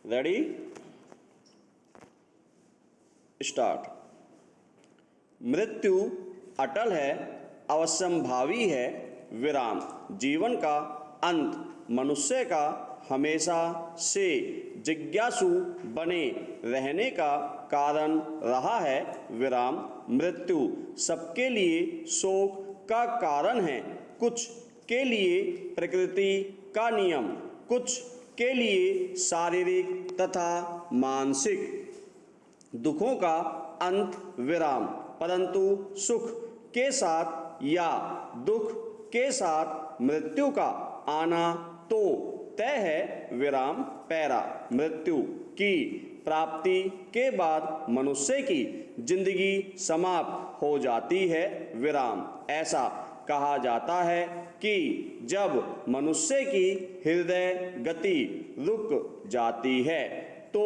Ready, start. मृत्यु अटल है, अवश्यंभावी है, विराम। जीवन का अंत मनुष्य का हमेशा से जिज्ञासु बने रहने का कारण रहा है, विराम। मृत्यु सबके लिए शोक का कारण है, कुछ के लिए प्रकृति का नियम, कुछ के लिए शारीरिक तथा मानसिक दुखों का अंत, विराम। परंतु सुख के साथ या दुख के साथ मृत्यु का आना तो तय है, विराम। पैरा। मृत्यु की प्राप्ति के बाद मनुष्य की जिंदगी समाप्त हो जाती है, विराम। ऐसा कहा जाता है कि जब मनुष्य की हृदय गति रुक जाती है तो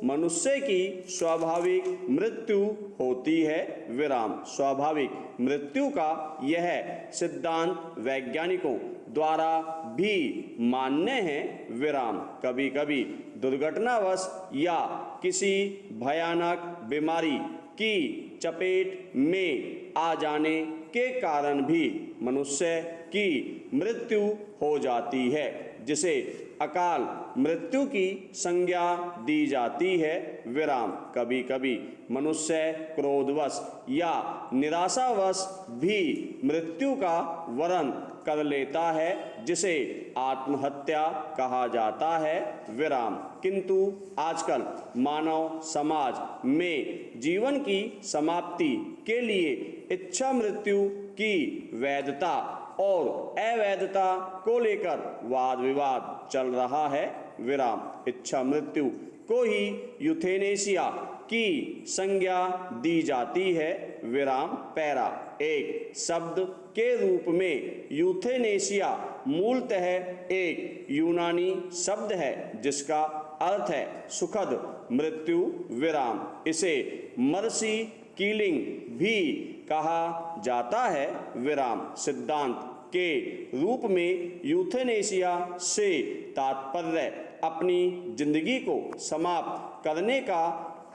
मनुष्य की स्वाभाविक मृत्यु होती है, विराम। स्वाभाविक मृत्यु का यह सिद्धांत वैज्ञानिकों द्वारा भी मान्य है, विराम। कभी कभी दुर्घटनावश या किसी भयानक बीमारी की चपेट में आ जाने के कारण भी मनुष्य की मृत्यु हो जाती है, जिसे अकाल मृत्यु की संज्ञा दी जाती है, विराम। कभी कभी मनुष्य क्रोधवश या निराशावश भी मृत्यु का वरण कर लेता है, जिसे आत्महत्या कहा जाता है, विराम। किंतु आजकल मानव समाज में जीवन की समाप्ति के लिए इच्छा मृत्यु की वैधता और अवैधता को लेकर वाद विवाद चल रहा है, विराम। इच्छा मृत्यु को ही यूथेनेशिया की संज्ञा दी जाती है, विराम। पैरा। एक शब्द के रूप में यूथेनेशिया मूलतः एक यूनानी शब्द है जिसका अर्थ है सुखद मृत्यु, विराम। इसे मर्सी किलिंग भी कहा जाता है, विराम। सिद्धांत के रूप में यूथेनेशिया से तात्पर्य अपनी जिंदगी को समाप्त करने का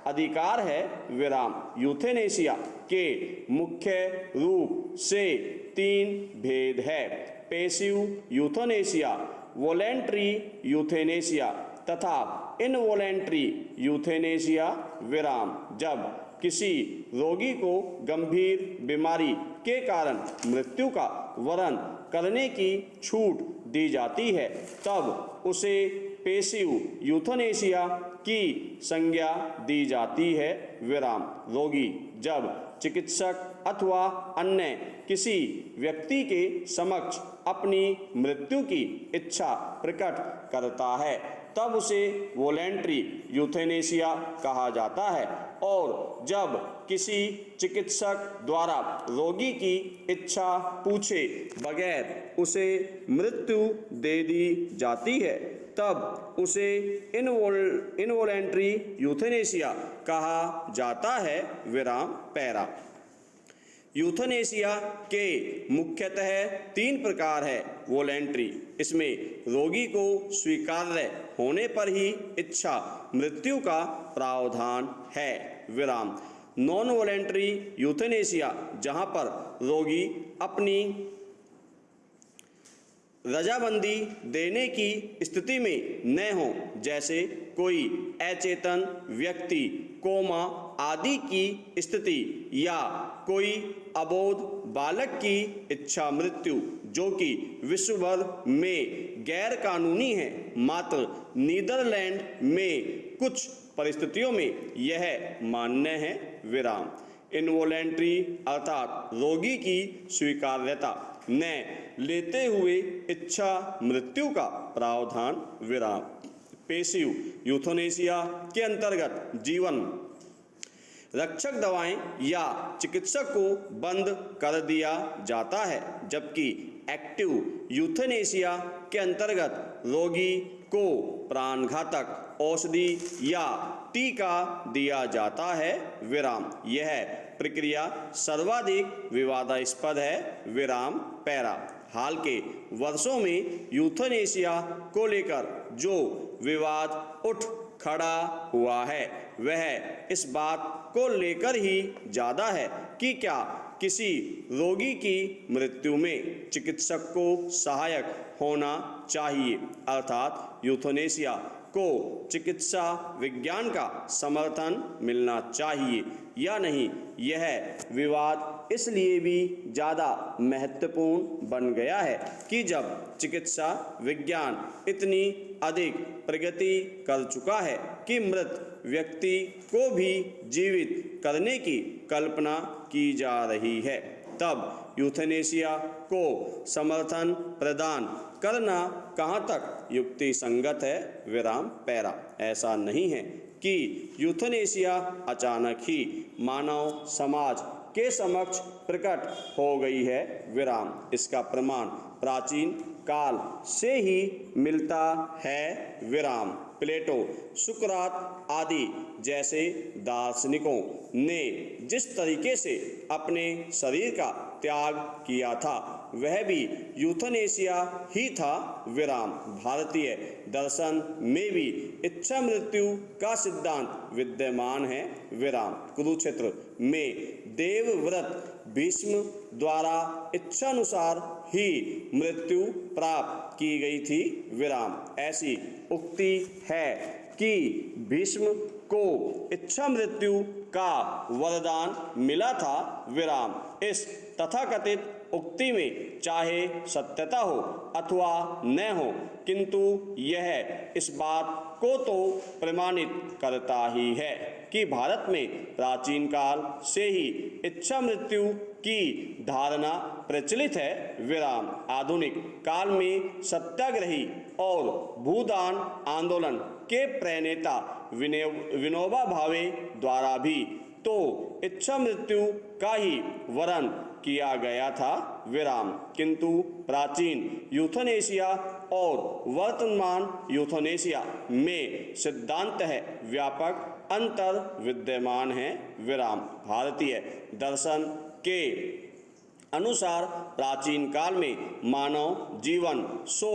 अधिकार है, विराम। यूथेनेशिया के मुख्य रूप से 3 भेद है: पैसिव यूथेनेशिया, वॉलेंट्री यूथेनेशिया तथा इनवॉलेंट्री यूथेनेशिया, विराम। जब किसी रोगी को गंभीर बीमारी के कारण मृत्यु का वरण करने की छूट दी जाती है तब उसे पैसिव यूथेनेशिया की संज्ञा दी जाती है, विराम। रोगी जब चिकित्सक अथवा अन्य किसी व्यक्ति के समक्ष अपनी मृत्यु की इच्छा प्रकट करता है तब उसे वॉलेंट्री यूथेनेशिया कहा जाता है, और जब किसी चिकित्सक द्वारा रोगी की इच्छा पूछे बगैर उसे मृत्यु दे दी जाती है तब उसे इनवॉलेंट्री यूथेनेशिया कहा जाता है, विराम। पैरा। यूथेनेशिया के मुख्यतः 3 प्रकार है। वॉलेंट्री, इसमें रोगी को स्वीकार्य होने पर ही इच्छा मृत्यु का प्रावधान है, विराम। नॉन वॉलेंट्री यूथेनेशिया, जहां पर रोगी अपनी रजामंदी देने की स्थिति में न हो, जैसे कोई अचेतन व्यक्ति, कोमा आदि की स्थिति या कोई अबोध बालक की इच्छा मृत्यु, जो कि विश्व भर में गैर कानूनी है। मात्र नीदरलैंड में कुछ परिस्थितियों में यह मान्य है, विराम। इनवॉलेंट्री अर्थात रोगी की स्वीकार्यता न लेते हुए इच्छा मृत्यु का प्रावधान, विराम। पैसिव यूथेनेशिया के अंतर्गत जीवन रक्षक दवाएं या चिकित्सक को बंद कर दिया जाता है, जबकि एक्टिव यूथेनेशिया के अंतर्गत रोगी को प्राणघातक औषधि या टीका दिया जाता है, विराम। यह प्रक्रिया सर्वाधिक विवादास्पद है, विराम। पैरा। हाल के वर्षों में यूथेनेशिया को लेकर जो विवाद उठ खड़ा हुआ है वह इस बात को लेकर ही ज़्यादा है कि क्या किसी रोगी की मृत्यु में चिकित्सक को सहायक होना चाहिए, अर्थात यूथनेसिया को चिकित्सा विज्ञान का समर्थन मिलना चाहिए या नहीं। यह विवाद इसलिए भी ज़्यादा महत्वपूर्ण बन गया है कि जब चिकित्सा विज्ञान इतनी अधिक प्रगति कर चुका है कि मृत व्यक्ति को भी जीवित करने की कल्पना की जा रही है, तब यूथनेसिया को समर्थन प्रदान करना कहाँ तक युक्ति संगत है। विराम पैरा। ऐसा नहीं है कि यूथनेसिया अचानक ही मानव समाज के समक्ष प्रकट हो गई है। विराम। इसका प्रमाण प्राचीन काल से ही मिलता है। विराम। प्लेटो, सुकरात आदि जैसे दार्शनिकों ने जिस तरीके से अपने शरीर का त्याग किया था वह भी यूथनेसिया ही था। विराम। भारतीय दर्शन में भी इच्छा मृत्यु का सिद्धांत विद्यमान है। विराम। कुरुक्षेत्र में देवव्रत भीष्म द्वारा इच्छानुसार ही मृत्यु प्राप्त की गई थी। विराम। ऐसी उक्ति है कि भीष्म को इच्छा मृत्यु का वरदान मिला था। विराम। इस तथाकथित उक्ति में चाहे सत्यता हो अथवा न हो, किंतु यह इस बात को तो प्रमाणित करता ही है कि भारत में प्राचीन काल से ही इच्छा मृत्यु की धारणा प्रचलित है। विराम। आधुनिक काल में सत्याग्रही और भूदान आंदोलन के प्रणेता विनोबा भावे द्वारा भी तो इच्छा मृत्यु का ही वर्ण किया गया था। विराम। किंतु प्राचीन यूथनेसिया और वर्तमान यूथनेसिया में सिद्धांत है व्यापक अंतर विद्यमान है। विराम। भारतीय दर्शन के अनुसार प्राचीन काल में मानव जीवन 100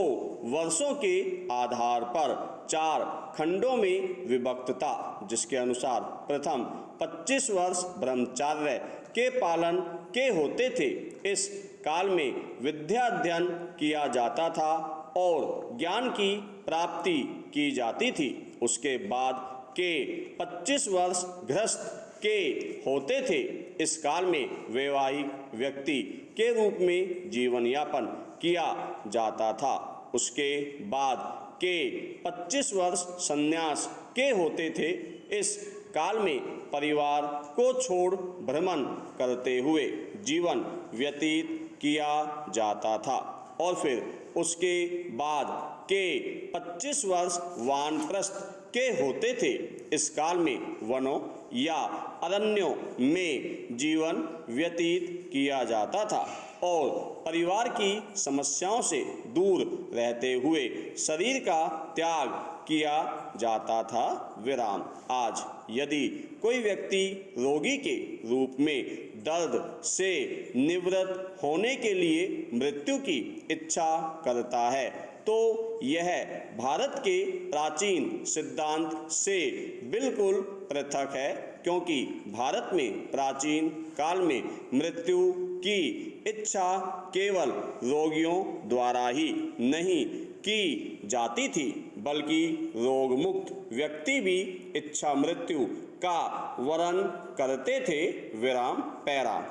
वर्षों के आधार पर 4 खंडों में विभक्त था, जिसके अनुसार प्रथम 25 वर्ष ब्रह्मचर्य के पालन के होते थे। इस काल में विद्या अध्ययन किया जाता था और ज्ञान की प्राप्ति की जाती थी। उसके बाद के 25 वर्ष गृहस्थ के होते थे। इस काल में वैवाहिक व्यक्ति के रूप में जीवन यापन किया जाता था। उसके बाद के 25 वर्ष संन्यास के होते थे। इस काल में परिवार को छोड़ भ्रमण करते हुए जीवन व्यतीत किया जाता था और फिर उसके बाद के 25 वर्ष वानप्रस्थ के होते थे। इस काल में वनों या अरण्यों में जीवन व्यतीत किया जाता था और परिवार की समस्याओं से दूर रहते हुए शरीर का त्याग किया जाता था। विराम। आज यदि कोई व्यक्ति रोगी के रूप में दर्द से निवृत्त होने के लिए मृत्यु की इच्छा करता है तो यह भारत के प्राचीन सिद्धांत से बिल्कुल पृथक है, क्योंकि भारत में प्राचीन काल में मृत्यु की इच्छा केवल रोगियों द्वारा ही नहीं की जाती थी, बल्कि रोग मुक्त व्यक्ति भी इच्छा मृत्यु का वर्ण करते थे। विराम पैरा।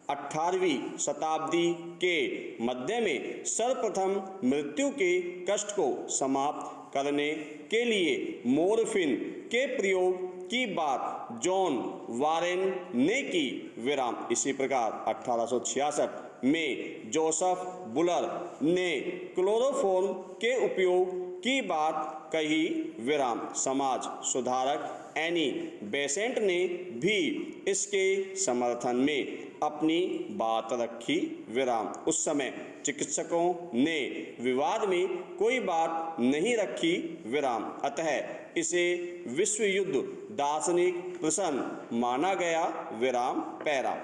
18वीं शताब्दी के मध्य में सर्वप्रथम मृत्यु के कष्ट को समाप्त करने के लिए मोरफिन के प्रयोग की बात जॉन वारेन ने की। विराम। इसी प्रकार 1866 में जोसेफ बुलर ने क्लोरोफॉर्म के उपयोग की बात कही। विराम। समाज सुधारक एनी बेसेंट ने भी इसके समर्थन में अपनी बात रखी। विराम। उस समय चिकित्सकों ने विवाद में कोई बात नहीं रखी। विराम। अतः इसे विश्व युद्ध दार्शनिक प्रश्न माना गया। विराम पैरा।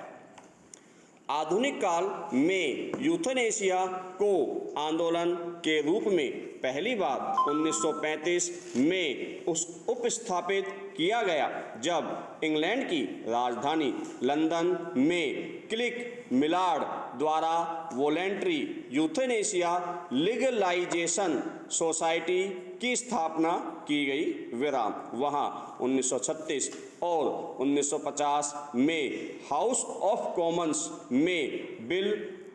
आधुनिक काल में यूथनेसिया को आंदोलन के रूप में पहली बार 1935 में उस उपस्थापित किया गया जब इंग्लैंड की राजधानी लंदन में क्लिक मिलार्ड द्वारा वॉलेंट्री यूथेनेशिया लीगलाइजेशन सोसाइटी की स्थापना की गई। विराम। वहां 1936 और 1950 में हाउस ऑफ कॉमन्स में बिल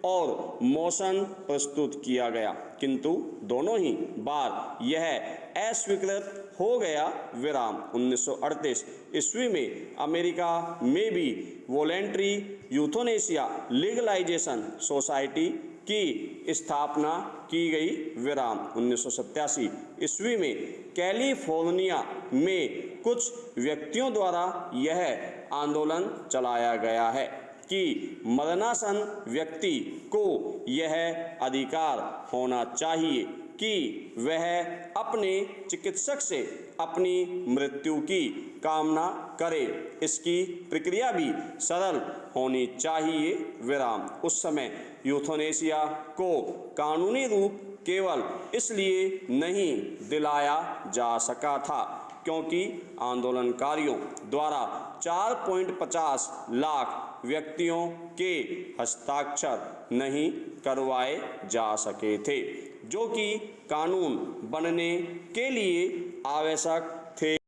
और मोशन प्रस्तुत किया गया, किंतु दोनों ही बार यह अस्वीकृत हो गया। विराम। 1938 ईस्वी में अमेरिका में भी वॉलेंट्री यूथेनेशिया लीगलाइजेशन सोसाइटी की स्थापना की गई। विराम। 1987 ईस्वी में कैलिफोर्निया में कुछ व्यक्तियों द्वारा यह आंदोलन चलाया गया है कि मरणासन व्यक्ति को यह अधिकार होना चाहिए कि वह अपने चिकित्सक से अपनी मृत्यु की कामना करे। इसकी प्रक्रिया भी सरल होनी चाहिए। विराम। उस समय यूथेनेशिया को कानूनी रूप केवल इसलिए नहीं दिलाया जा सका था क्योंकि आंदोलनकारियों द्वारा 4.50 लाख व्यक्तियों के हस्ताक्षर नहीं करवाए जा सके थे, जो कि कानून बनने के लिए आवश्यक थे।